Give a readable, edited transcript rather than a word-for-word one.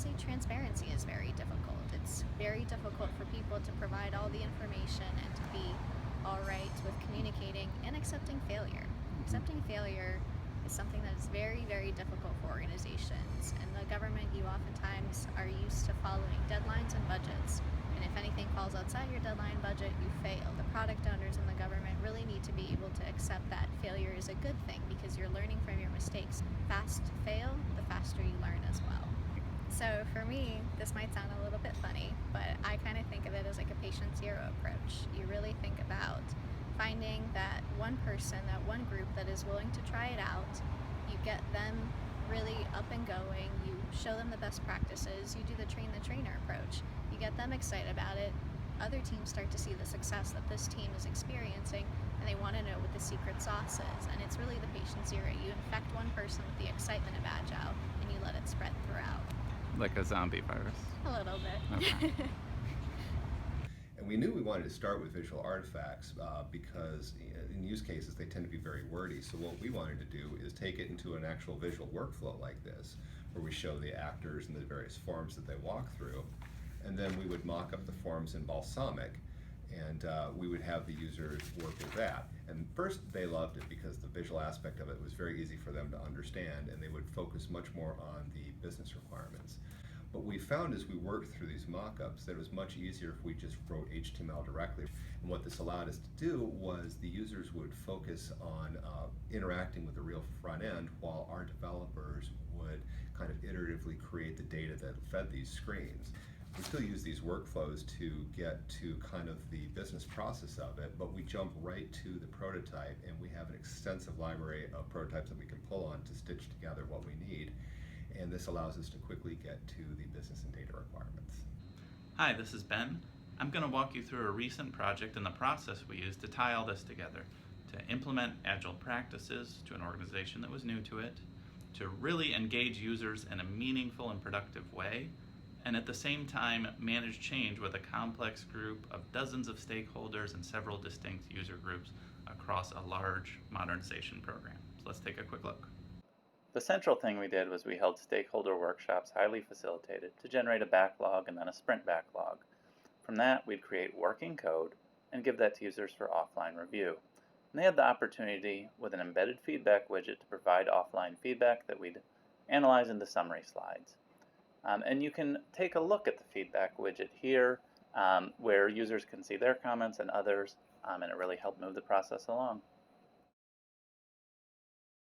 honestly, transparency is very difficult. It's very difficult for people to provide all the information and to be all right with communicating and accepting failure. Accepting failure is something that is very, very difficult for organizations. In the government, you oftentimes are used to following deadlines and budgets. And if anything falls outside your deadline budget, you fail. The product owners in the government really need to be able to accept that failure is a good thing because you're learning from your mistakes. Fast fail, the faster you learn as well. So for me, this might sound a little bit funny, but I kind of think of it as like a patient zero approach. You really think about finding that one person, that one group that is willing to try it out. You get them really up and going. You show them the best practices. You do the train the trainer approach. You get them excited about it. Other teams start to see the success that this team is experiencing, and they want to know what the secret sauce is. And it's really the patient zero. You infect one person with the excitement of agile, and you let it spread throughout. Like a zombie virus? A little bit. Okay. And we knew we wanted to start with visual artifacts because in use cases they tend to be very wordy. So what we wanted to do is take it into an actual visual workflow like this, where we show the actors and the various forms that they walk through. And then we would mock up the forms in Balsamic, and we would have the users work with that. And first they loved it because the visual aspect of it was very easy for them to understand, and they would focus much more on the business requirements. But we found as we worked through these mock-ups that it was much easier if we just wrote HTML directly. And what this allowed us to do was the users would focus on interacting with the real front end, while our developers would kind of iteratively create the data that fed these screens. We still use these workflows to get to kind of the business process of it, but we jump right to the prototype, and we have an extensive library of prototypes that we can pull on to stitch together what we need. And this allows us to quickly get to the business and data requirements. Hi, this is Ben. I'm going to walk you through a recent project and the process we used to tie all this together, to implement agile practices to an organization that was new to it, to really engage users in a meaningful and productive way, and at the same time manage change with a complex group of dozens of stakeholders and several distinct user groups across a large modernization program. So let's take a quick look. The central thing we did was we held stakeholder workshops, highly facilitated, to generate a backlog and then a sprint backlog. From that, we'd create working code and give that to users for offline review. And they had the opportunity with an embedded feedback widget to provide offline feedback that we'd analyze into summary slides. And you can take a look at the feedback widget here, where users can see their comments and others, and it really helped move the process along.